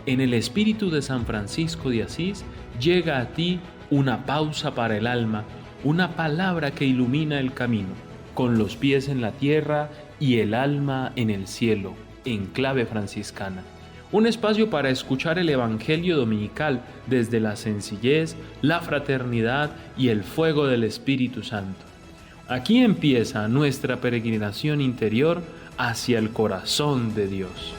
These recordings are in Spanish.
en el espíritu de San Francisco de Asís llega a ti una pausa para el alma, una palabra que ilumina el camino, con los pies en la tierra y el alma en el cielo, en clave franciscana. Un espacio para escuchar el Evangelio dominical desde la sencillez, la fraternidad y el fuego del Espíritu Santo. Aquí empieza nuestra peregrinación interior hacia el corazón de Dios.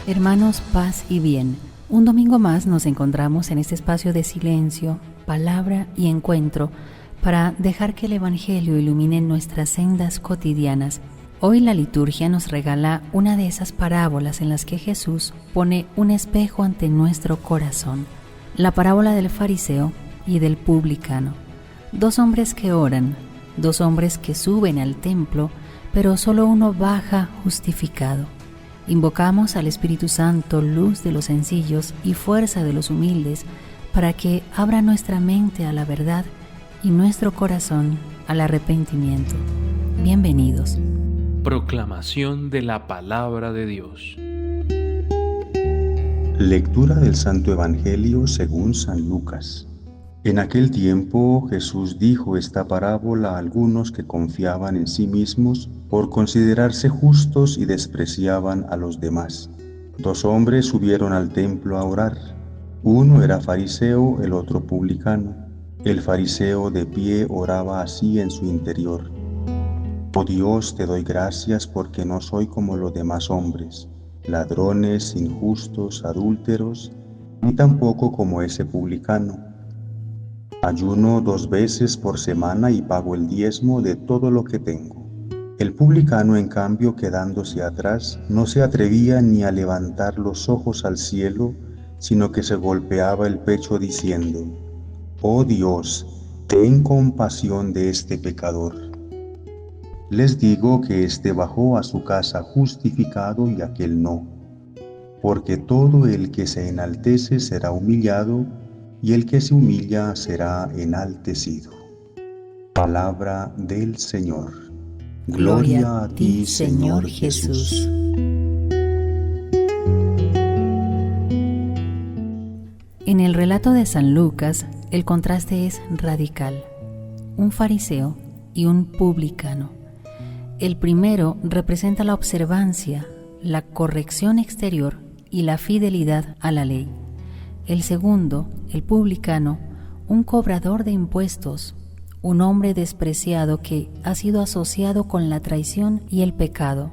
Hermanos, paz y bien. Un domingo más nos encontramos en este espacio de silencio, palabra y encuentro para dejar que el Evangelio ilumine nuestras sendas cotidianas. Hoy la liturgia nos regala una de esas parábolas en las que Jesús pone un espejo ante nuestro corazón. La parábola del fariseo y del publicano. Dos hombres que oran, dos hombres que suben al templo, pero solo uno baja justificado. Invocamos al Espíritu Santo, luz de los sencillos y fuerza de los humildes, para que abra nuestra mente a la verdad y nuestro corazón al arrepentimiento. Bienvenidos. Proclamación de la Palabra de Dios. Lectura del Santo Evangelio según San Lucas. En aquel tiempo Jesús dijo esta parábola a algunos que confiaban en sí mismos por considerarse justos y despreciaban a los demás. Dos hombres subieron al templo a orar. Uno era fariseo, el otro publicano. El fariseo de pie oraba así en su interior: Oh Dios, te doy gracias porque no soy como los demás hombres, ladrones, injustos, adúlteros, ni tampoco como ese publicano. Ayuno 2 veces por semana y pago el diezmo de todo lo que tengo. El publicano, en cambio, quedándose atrás, no se atrevía ni a levantar los ojos al cielo, sino que se golpeaba el pecho diciendo: Oh Dios, ten compasión de este pecador. Les digo que éste bajó a su casa justificado y aquel no, porque todo el que se enaltece será humillado, y el que se humilla será enaltecido. Palabra del Señor. Gloria a ti, Señor Jesús. En el relato de San Lucas, el contraste es radical. Un fariseo y un publicano. El primero representa la observancia, la corrección exterior y la fidelidad a la ley. El segundo, el publicano, un cobrador de impuestos, un hombre despreciado que ha sido asociado con la traición y el pecado,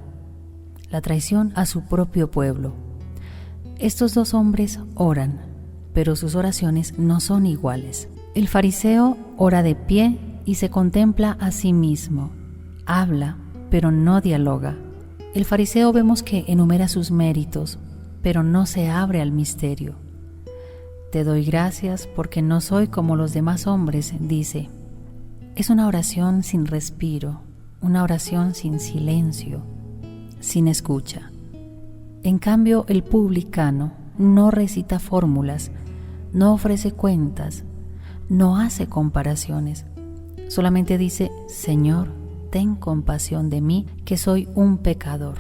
la traición a su propio pueblo. Estos dos hombres oran, pero sus oraciones no son iguales. El fariseo ora de pie y se contempla a sí mismo, habla, pero no dialoga. El fariseo vemos que enumera sus méritos, pero no se abre al misterio. Te doy gracias porque no soy como los demás hombres, dice. Es una oración sin respiro, una oración sin silencio, sin escucha. En cambio, el publicano no recita fórmulas, no ofrece cuentas, no hace comparaciones. Solamente dice: Señor, ten compasión de mí, que soy un pecador.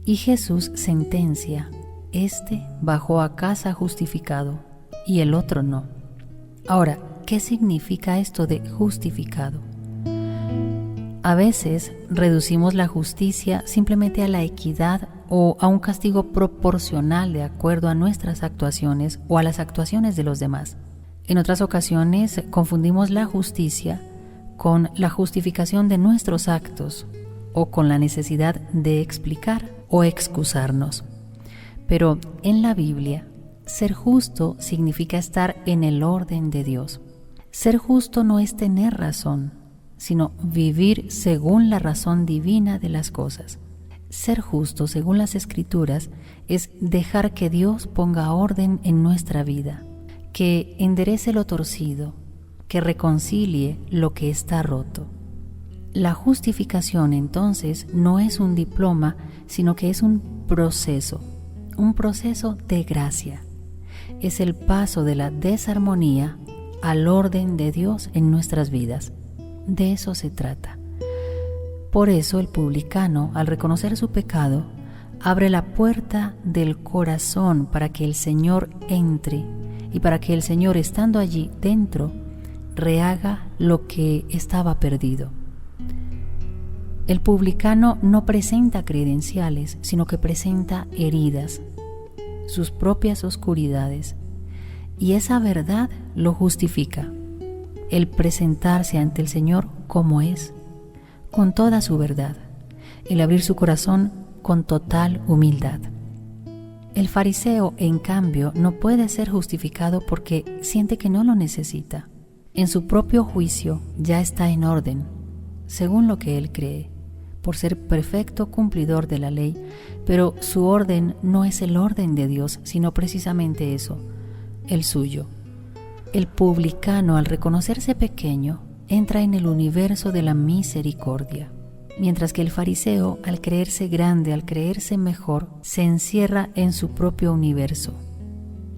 Y Jesús sentencia: Este bajó a casa justificado y el otro no. Ahora, ¿qué significa esto de justificado? A veces reducimos la justicia simplemente a la equidad o a un castigo proporcional de acuerdo a nuestras actuaciones o a las actuaciones de los demás. En otras ocasiones confundimos la justicia con la justificación de nuestros actos o con la necesidad de explicar o excusarnos. Pero en la Biblia, ser justo significa estar en el orden de Dios. Ser justo no es tener razón, sino vivir según la razón divina de las cosas. Ser justo, según las Escrituras, es dejar que Dios ponga orden en nuestra vida, que enderece lo torcido, que reconcilie lo que está roto. La justificación, entonces, no es un diploma, sino que es un proceso de gracia. Es el paso de la desarmonía al orden de Dios en nuestras vidas. De eso se trata. Por eso el publicano, al reconocer su pecado, abre la puerta del corazón para que el Señor entre y para que el Señor, estando allí dentro, rehaga lo que estaba perdido. El publicano no presenta credenciales, sino que presenta heridas, sus propias oscuridades, y esa verdad lo justifica. El presentarse ante el Señor como es, con toda su verdad, el abrir su corazón con total humildad. El fariseo, en cambio, no puede ser justificado porque siente que no lo necesita. En su propio juicio ya está en orden, según lo que él cree, por ser perfecto cumplidor de la ley, pero su orden no es el orden de Dios, sino precisamente eso, el suyo. El publicano, al reconocerse pequeño, entra en el universo de la misericordia, mientras que el fariseo, al creerse grande, al creerse mejor, se encierra en su propio universo.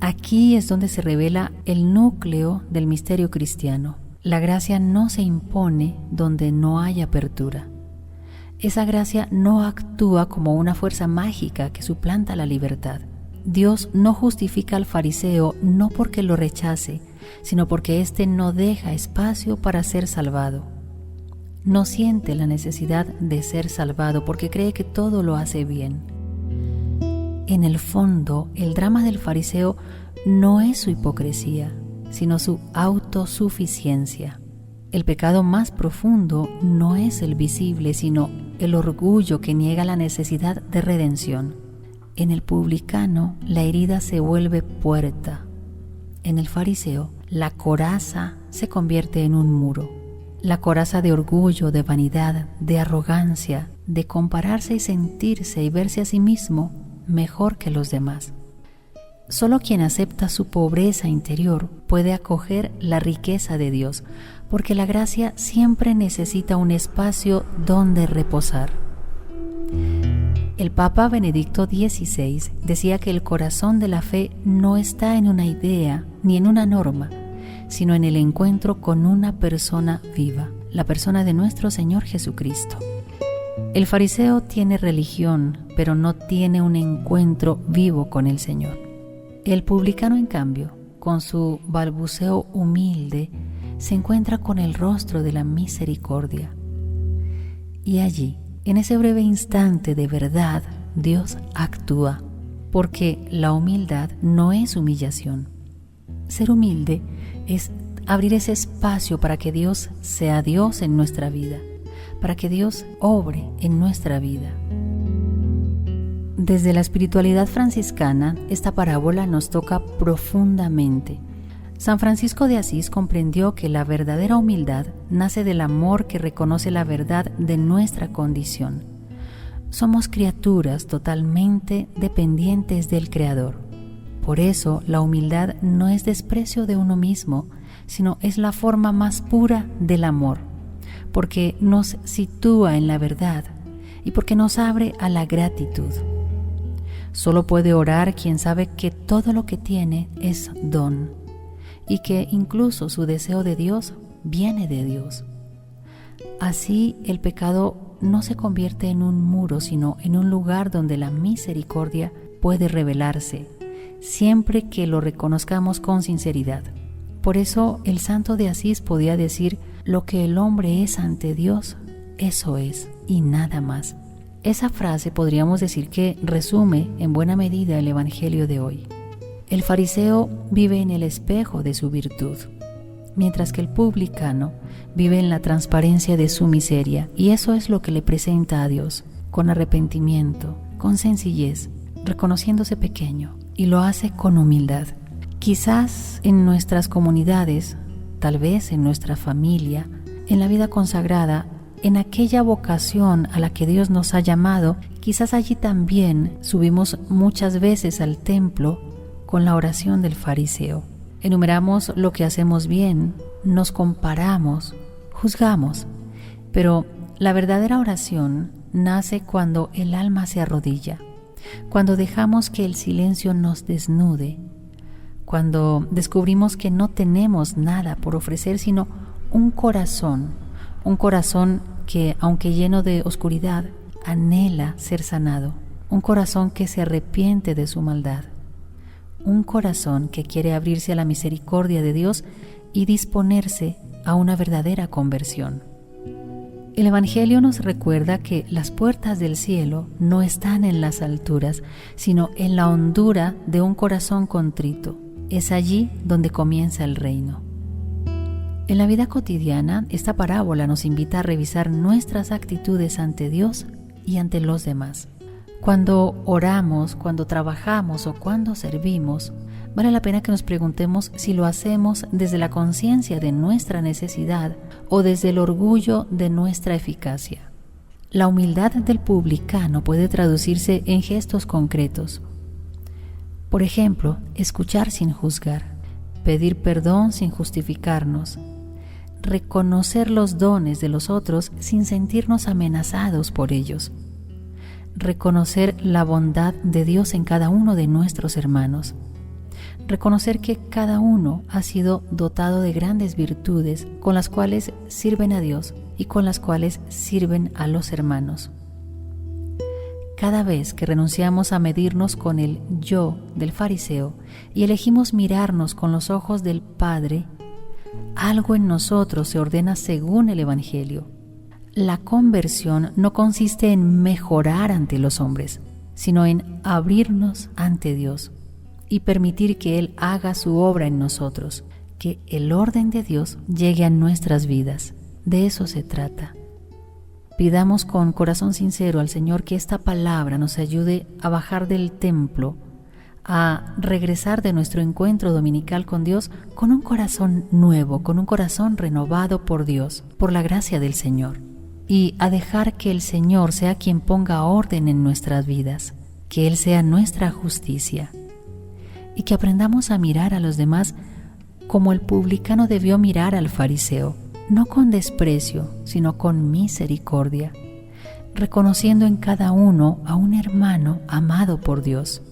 Aquí es donde se revela el núcleo del misterio cristiano. La gracia no se impone donde no hay apertura. Esa gracia no actúa como una fuerza mágica que suplanta la libertad. Dios no justifica al fariseo no porque lo rechace, sino porque éste no deja espacio para ser salvado. No siente la necesidad de ser salvado porque cree que todo lo hace bien. En el fondo, el drama del fariseo no es su hipocresía, sino su autosuficiencia. El pecado más profundo no es el visible, sino el orgullo que niega la necesidad de redención. En el publicano, la herida se vuelve puerta. En el fariseo, la coraza se convierte en un muro. La coraza de orgullo, de vanidad, de arrogancia, de compararse y sentirse y verse a sí mismo mejor que los demás. Solo quien acepta su pobreza interior puede acoger la riqueza de Dios, porque la gracia siempre necesita un espacio donde reposar. El Papa Benedicto XVI decía que el corazón de la fe no está en una idea ni en una norma, sino en el encuentro con una persona viva, la persona de nuestro Señor Jesucristo. El fariseo tiene religión, pero no tiene un encuentro vivo con el Señor. El publicano, en cambio, con su balbuceo humilde, se encuentra con el rostro de la misericordia. Y allí, en ese breve instante de verdad, Dios actúa, porque la humildad no es humillación. Ser humilde es abrir ese espacio para que Dios sea Dios en nuestra vida, para que Dios obre en nuestra vida. Desde la espiritualidad franciscana, esta parábola nos toca profundamente. San Francisco de Asís comprendió que la verdadera humildad nace del amor que reconoce la verdad de nuestra condición. Somos criaturas totalmente dependientes del Creador. Por eso, la humildad no es desprecio de uno mismo, sino es la forma más pura del amor, porque nos sitúa en la verdad y porque nos abre a la gratitud. Solo puede orar quien sabe que todo lo que tiene es don y que incluso su deseo de Dios viene de Dios. Así, el pecado no se convierte en un muro, sino en un lugar donde la misericordia puede revelarse, siempre que lo reconozcamos con sinceridad. Por eso, el santo de Asís podía decir: lo que el hombre es ante Dios, eso es, y nada más. Esa frase podríamos decir que resume en buena medida el Evangelio de hoy. El fariseo vive en el espejo de su virtud, mientras que el publicano vive en la transparencia de su miseria, y eso es lo que le presenta a Dios, con arrepentimiento, con sencillez, reconociéndose pequeño, y lo hace con humildad. Quizás en nuestras comunidades, tal vez en nuestra familia, en la vida consagrada, en aquella vocación a la que Dios nos ha llamado, quizás allí también subimos muchas veces al templo con la oración del fariseo. Enumeramos lo que hacemos bien, nos comparamos, juzgamos, pero la verdadera oración nace cuando el alma se arrodilla, cuando dejamos que el silencio nos desnude, cuando descubrimos que no tenemos nada por ofrecer sino un corazón que, aunque lleno de oscuridad, anhela ser sanado. un corazón que se arrepiente de su maldad, un corazón que quiere abrirse a la misericordia de Dios y disponerse a una verdadera conversión. El Evangelio nos recuerda que las puertas del cielo no están en las alturas, sino en la hondura de un corazón contrito. Es allí donde comienza el reino. En la vida cotidiana, esta parábola nos invita a revisar nuestras actitudes ante Dios y ante los demás. Cuando oramos, cuando trabajamos o cuando servimos, vale la pena que nos preguntemos si lo hacemos desde la conciencia de nuestra necesidad o desde el orgullo de nuestra eficacia. La humildad del publicano puede traducirse en gestos concretos. Por ejemplo, escuchar sin juzgar, pedir perdón sin justificarnos, reconocer los dones de los otros sin sentirnos amenazados por ellos, reconocer la bondad de Dios en cada uno de nuestros hermanos, reconocer que cada uno ha sido dotado de grandes virtudes con las cuales sirven a Dios y con las cuales sirven a los hermanos. Cada vez que renunciamos a medirnos con el yo del fariseo y elegimos mirarnos con los ojos del Padre, algo en nosotros se ordena según el Evangelio. La conversión no consiste en mejorar ante los hombres, sino en abrirnos ante Dios y permitir que Él haga su obra en nosotros, que el orden de Dios llegue a nuestras vidas. De eso se trata. Pidamos con corazón sincero al Señor que esta palabra nos ayude a bajar del templo, a regresar de nuestro encuentro dominical con Dios con un corazón nuevo, con un corazón renovado por Dios, por la gracia del Señor, y a dejar que el Señor sea quien ponga orden en nuestras vidas, que Él sea nuestra justicia, y que aprendamos a mirar a los demás como el publicano debió mirar al fariseo, no con desprecio, sino con misericordia, reconociendo en cada uno a un hermano amado por Dios.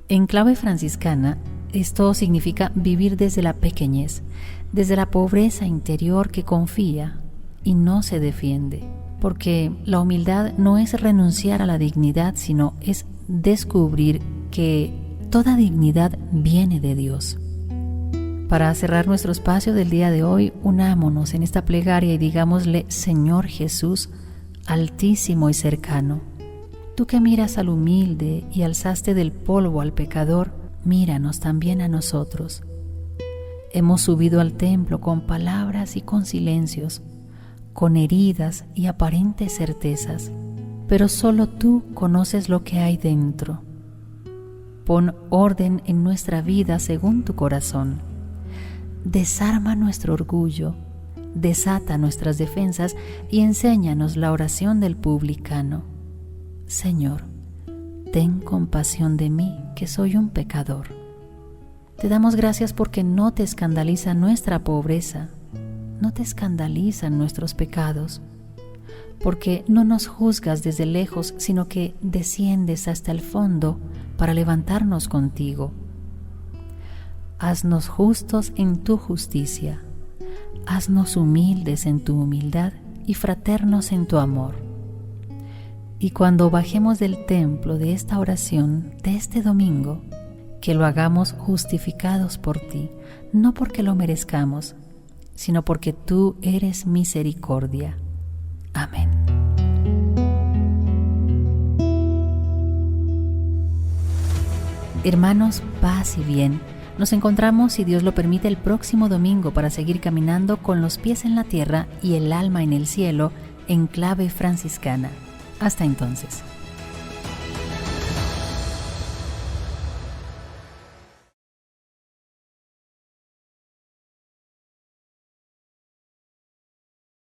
En clave franciscana, esto significa vivir desde la pequeñez, desde la pobreza interior que confía y no se defiende, porque la humildad no es renunciar a la dignidad, sino es descubrir que toda dignidad viene de Dios. Para cerrar nuestro espacio del día de hoy, unámonos en esta plegaria y digámosle: Señor Jesús, altísimo y cercano, tú que miras al humilde y alzaste del polvo al pecador, míranos también a nosotros. Hemos subido al templo con palabras y con silencios, con heridas y aparentes certezas, pero solo tú conoces lo que hay dentro. Pon orden en nuestra vida según tu corazón. Desarma nuestro orgullo, desata nuestras defensas y enséñanos la oración del publicano. Señor, ten compasión de mí, que soy un pecador. Te damos gracias porque no te escandaliza nuestra pobreza, no te escandalizan nuestros pecados, porque no nos juzgas desde lejos, sino que desciendes hasta el fondo para levantarnos contigo. Haznos justos en tu justicia, haznos humildes en tu humildad y fraternos en tu amor. Y cuando bajemos del templo de esta oración de este domingo, que lo hagamos justificados por ti, no porque lo merezcamos, sino porque tú eres misericordia. Amén. Hermanos, paz y bien. Nos encontramos, si Dios lo permite, el próximo domingo para seguir caminando con los pies en la tierra y el alma en el cielo en clave franciscana. Hasta entonces.